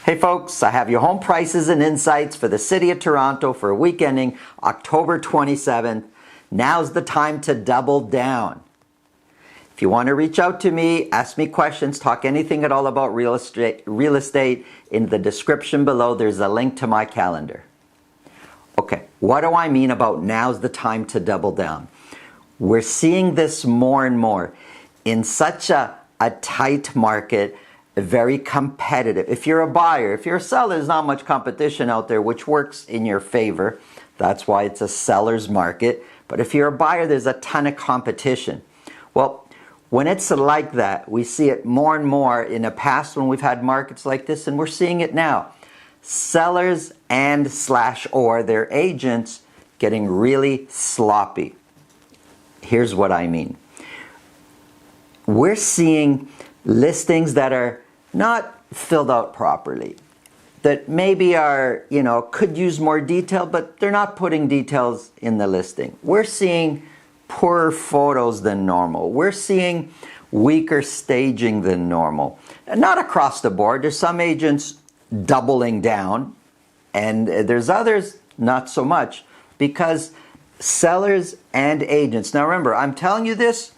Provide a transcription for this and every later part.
Hey folks, I have your home prices and insights for the City of Toronto for week ending October 27th. Now's the time to double down. If you want to reach out to me, ask me questions, talk anything at all about real estate, in the description below there's a link to my calendar. Okay, what do I mean about now's the time to double down? We're seeing this more and more in such a tight market, very competitive. If you're a buyer, if you're a seller, there's not much competition out there, which works in your favor. That's why it's a seller's market. But if you're a buyer, there's a ton of competition. Well, when it's like that, we see it more and more in the past when we've had markets like this, and we're seeing it now. Sellers and or their agents getting really sloppy. Here's what I mean. We're seeing listings that are not filled out properly, that maybe are, could use more detail, but they're not putting details in the listing. We're seeing poorer photos than normal. We're seeing weaker staging than normal. And not across the board. There's some agents doubling down, and there's others not so much, because sellers and agents. Now remember, I'm telling you this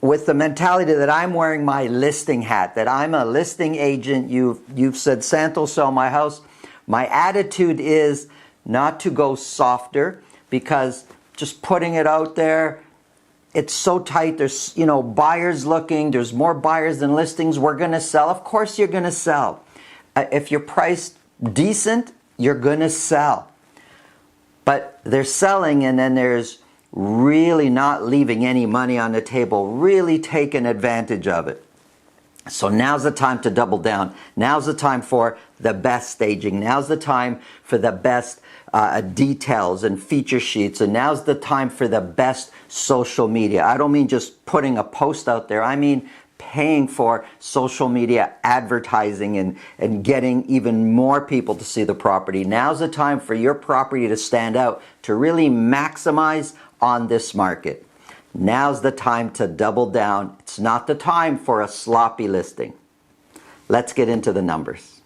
with the mentality that I'm wearing my listing hat, that I'm a listing agent. You've said, Santo, sell my house. My attitude is not to go softer, because just putting it out there, it's so tight. There's, buyers looking. There's more buyers than listings. We're going to sell. Of course you're going to sell. If you're priced decent, you're going to sell. But they're selling, and then there's really not leaving any money on the table, really taking advantage of it. So now's the time to double down. Now's the time for the best staging. Now's the time for the best details and feature sheets. And now's the time for the best social media. I don't mean just putting a post out there. I mean paying for social media advertising and getting even more people to see the property. Now's the time for your property to stand out, to really maximize on this market. Now's the time to double down. It's not the time for a sloppy listing. Let's get into the numbers.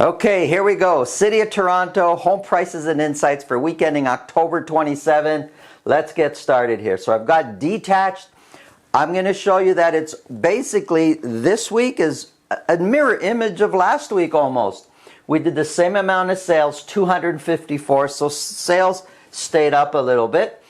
Okay, here we go. City of Toronto, home prices and insights for week ending October 27. Let's get started here. So I've got detached. I'm going to show you that it's basically, this week is a mirror image of last week almost. We did the same amount of sales, 254, so sales stayed up a little bit.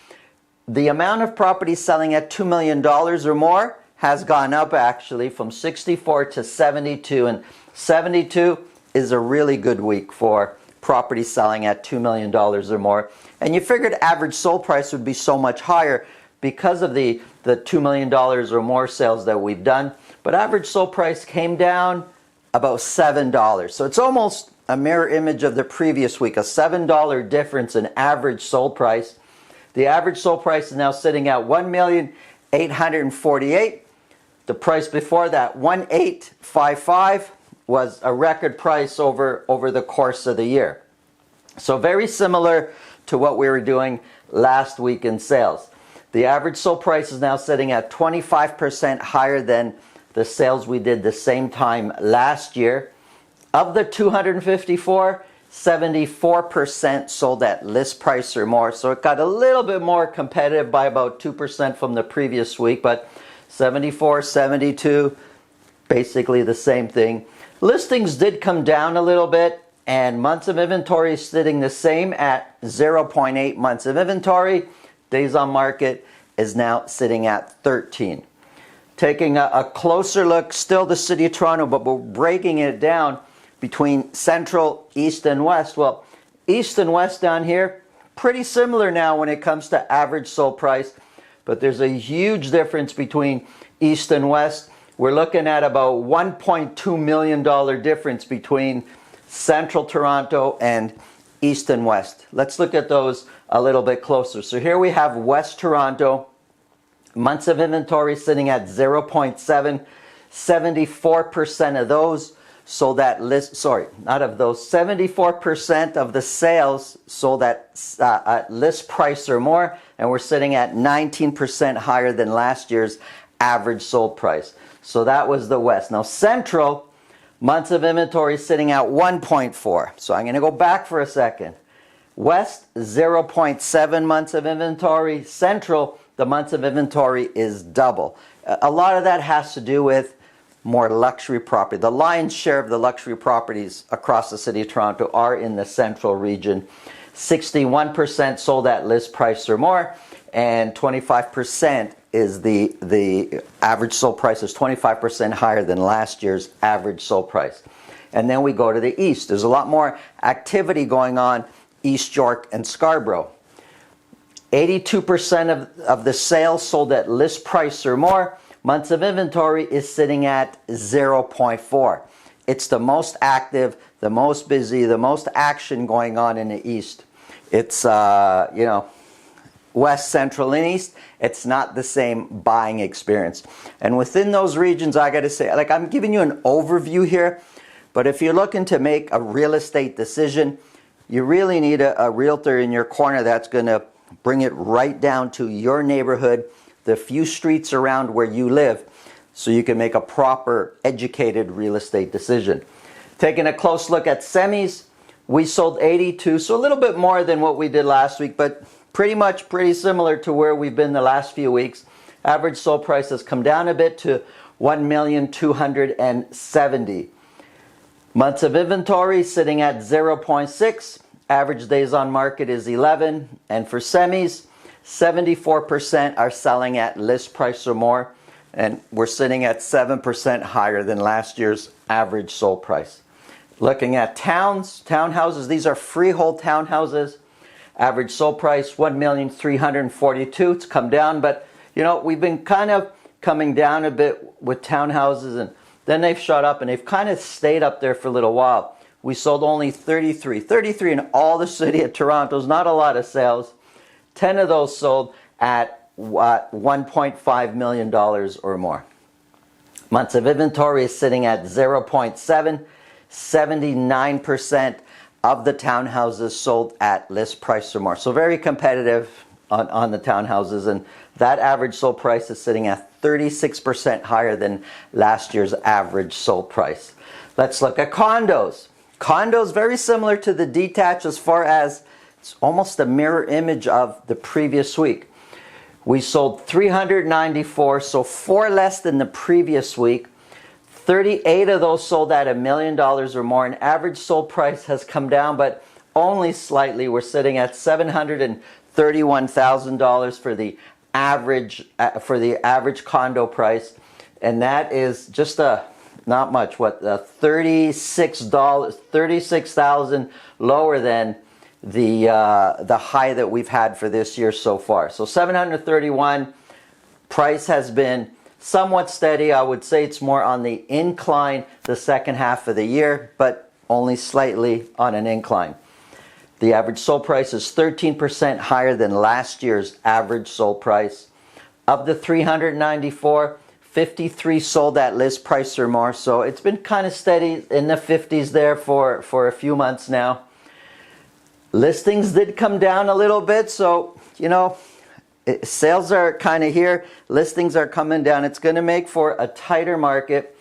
The amount of properties selling at $2 million or more has gone up actually from 64 to 72, and 72 is a really good week for properties selling at $2 million or more. And you figured average sold price would be so much higher because of the $2 million or more sales that we've done. But average sold price came down about $7. So it's almost a mirror image of the previous week, a $7 difference in average sold price. The average sold price is now sitting at $1,848,000. The price before that, $1,855,000. Was a record price over the course of the year. So very similar to what we were doing last week in sales. The average sold price is now sitting at 25% higher than the sales we did the same time last year. Of the 254, 74% sold at list price or more. So it got a little bit more competitive by about 2% from the previous week, but 74, 72, basically the same thing. Listings did come down a little bit, and months of inventory is sitting the same at 0.8 months of inventory. Days on market is now sitting at 13. Taking a closer look, still the City of Toronto, but we're breaking it down between Central, East, and West. Well, East and West down here, pretty similar now when it comes to average sold price, but there's a huge difference between East and West. We're looking at about $1.2 million difference between Central Toronto and East and West. Let's look at those a little bit closer. So here we have West Toronto. Months of inventory sitting at 0.7. 74% of those sold at list, sorry, not of those, 74% of the sales sold at list price or more, and we're sitting at 19% higher than last year's average sold price. So that was the West. Now Central, months of inventory sitting at 1.4. So I'm going to go back for a second. West, 0.7 months of inventory. Central, the months of inventory is double. A lot of that has to do with more luxury property. The lion's share of the luxury properties across the city of Toronto are in the central region. 61% sold at list price or more, and 25% is the average sold price is 25% higher than last year's average sold price. And then we go to the east. There's a lot more activity going on East York and Scarborough. 82% of the sales sold at list price or more. Months of inventory is sitting at 0.4. It's the most active, the most busy, the most action going on in the east. It's west, central, and east. It's not the same buying experience. And within those regions, I got to say, like, I'm giving you an overview here, but if you're looking to make a real estate decision, you really need a realtor in your corner that's going to bring it right down to your neighborhood, the few streets around where you live, so you can make a proper, educated real estate decision. Taking a close look at semis, we sold 82, so a little bit more than what we did last week, but pretty similar to where we've been the last few weeks. Average sold price has come down a bit to 1,270,000. Months of inventory sitting at 0.6. Average days on market is 11. And for semis, 74% are selling at list price or more. And we're sitting at 7% higher than last year's average sold price. Looking at townhouses, these are freehold townhouses. Average sold price, 1,342,000. It's come down, but we've been kind of coming down a bit with townhouses, and then they've shot up, and they've kind of stayed up there for a little while. We sold only 33 in all the city of Toronto. Is not a lot of sales. 10 of those sold at $1.5 million or more. Months of inventory is sitting at 0.7. 79% of the townhouses sold at list price or more. So very competitive on the townhouses, and that average sold price is sitting at 36% higher than last year's average sold price. Let's look at condos. Condos, very similar to the detached as far as it's almost a mirror image of the previous week. We sold 394, so 4 less than the previous week. 38 of those sold at $1 million or more. An average sold price has come down, but only slightly. We're sitting at $731,000 for the average condo price, and that is just not much. $36,000 lower than the high that we've had for this year so far. So 731 price has been somewhat steady. I would say it's more on the incline the second half of the year, but only slightly on an incline. The average sold price is 13% higher than last year's average sold price. Of the 394, 53 sold at list price or more. So it's been kind of steady in the 50s there for a few months now. Listings did come down a little bit, so sales are kind of here. Listings are coming down. It's going to make for a tighter market.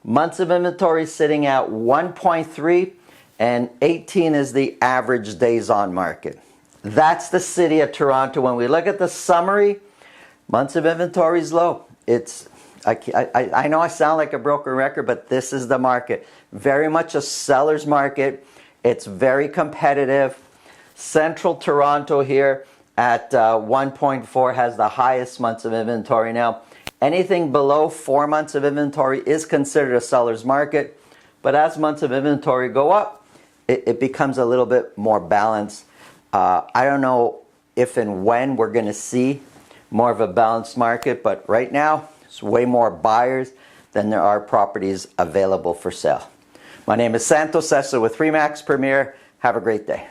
Months of inventory sitting at 1.3, and 18 is the average days on market. That's the city of Toronto. When we look at the summary, months of inventory is low. I know I sound like a broken record, but this is the market. Very much a seller's market. It's very competitive. Central Toronto here at 1.4 has the highest months of inventory. Now, anything below 4 months of inventory is considered a seller's market, but as months of inventory go up, it becomes a little bit more balanced. I don't know if and when we're going to see more of a balanced market, but right now, there's way more buyers than there are properties available for sale. My name is Santo Sessa with RE/MAX Premier. Have a great day.